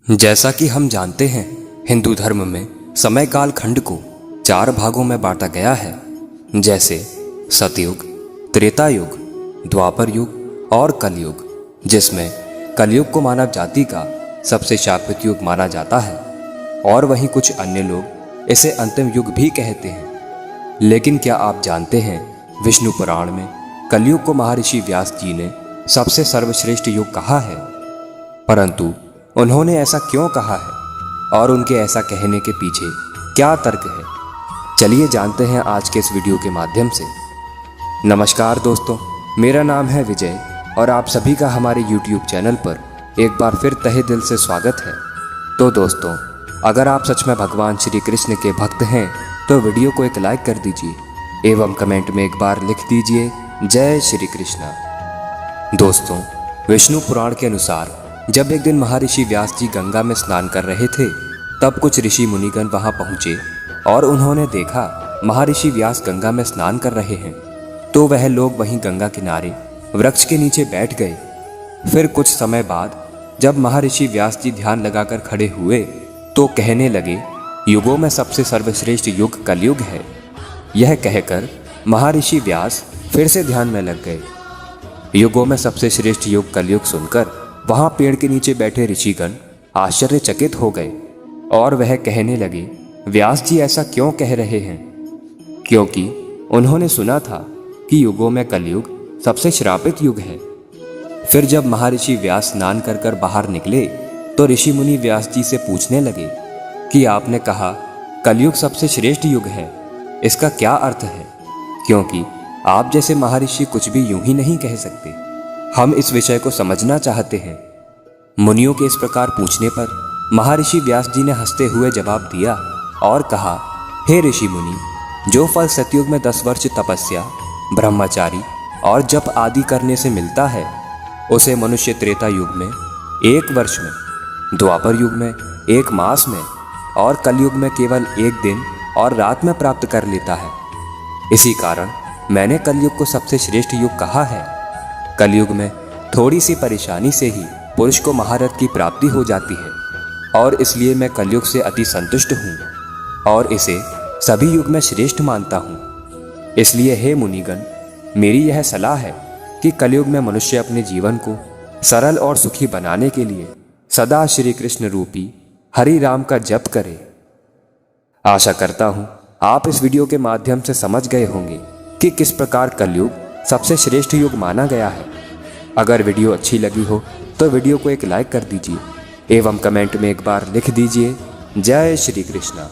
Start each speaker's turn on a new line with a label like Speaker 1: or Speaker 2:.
Speaker 1: जैसा कि हम जानते हैं, हिंदू धर्म में समय काल खंड को 4 भागों में बांटा गया है, जैसे सतयुग, त्रेता युग, द्वापर युग और कलयुग, जिसमें कलयुग को मानव जाति का सबसे शापित युग माना जाता है और वहीं कुछ अन्य लोग इसे अंतिम युग भी कहते हैं। लेकिन क्या आप जानते हैं, विष्णु पुराण में कलयुग को महर्षि व्यास जी ने सबसे सर्वश्रेष्ठ युग कहा है। परंतु उन्होंने ऐसा क्यों कहा है और उनके ऐसा कहने के पीछे क्या तर्क है, चलिए जानते हैं आज के इस वीडियो के माध्यम से। नमस्कार दोस्तों, मेरा नाम है विजय और आप सभी का हमारे YouTube चैनल पर एक बार फिर तहे दिल से स्वागत है। तो दोस्तों, अगर आप सच में भगवान श्री कृष्ण के भक्त हैं तो वीडियो को एक लाइक कर दीजिए एवं कमेंट में एक बार लिख दीजिए जय श्री कृष्ण। दोस्तों, विष्णु पुराण के अनुसार जब एक दिन महर्षि व्यास जी गंगा में स्नान कर रहे थे, तब कुछ ऋषि मुनिगण वहां पहुंचे और उन्होंने देखा महर्षि व्यास गंगा में स्नान कर रहे हैं। तो वह लोग वहीं गंगा किनारे वृक्ष के नीचे बैठ गए। फिर कुछ समय बाद जब महर्षि व्यास जी ध्यान लगाकर खड़े हुए तो कहने लगे, युगों में सबसे सर्वश्रेष्ठ युग कलयुग है। यह कहकर महर्षि व्यास फिर से ध्यान में लग गए। युगों में सबसे श्रेष्ठ युग कलयुग सुनकर वहां पेड़ के नीचे बैठे ऋषिगण आश्चर्यचकित हो गए और वह कहने लगे, व्यास जी ऐसा क्यों कह रहे हैं? क्योंकि उन्होंने सुना था कि युगों में कलयुग सबसे श्रापित युग है। फिर जब महर्षि व्यास स्नान कर कर बाहर निकले तो ऋषि मुनि व्यास जी से पूछने लगे कि आपने कहा कलयुग सबसे श्रेष्ठ युग है, इसका क्या अर्थ है? क्योंकि आप जैसे महर्षि कुछ भी यूं ही नहीं कह सकते। हम इस विषय को समझना चाहते हैं। मुनियों के इस प्रकार पूछने पर महर्षि व्यास जी ने हंसते हुए जवाब दिया और कहा, हे ऋषि मुनि, जो फल सतयुग में 10 वर्ष तपस्या, ब्रह्मचारी और जप आदि करने से मिलता है, उसे मनुष्य त्रेता युग में 1 वर्ष में, द्वापर युग में 1 मास में और कलयुग में केवल 1 दिन और रात में प्राप्त कर लेता है। इसी कारण मैंने कलयुग को सबसे श्रेष्ठ युग कहा है। कलयुग में थोड़ी सी परेशानी से ही पुरुष को महारथ की प्राप्ति हो जाती है और इसलिए मैं कलयुग से अति संतुष्ट हूँ और इसे सभी युग में श्रेष्ठ मानता हूँ। इसलिए हे मुनिगण, मेरी यह सलाह है कि कलयुग में मनुष्य अपने जीवन को सरल और सुखी बनाने के लिए सदा श्री कृष्ण रूपी हरि राम का जप करे। आशा करता हूँ आप इस वीडियो के माध्यम से समझ गए होंगे कि किस प्रकार कलयुग सबसे श्रेष्ठ युग माना गया है। अगर वीडियो अच्छी लगी हो तो वीडियो को एक लाइक कर दीजिए एवं कमेंट में एक बार लिख दीजिए जय श्री कृष्ण।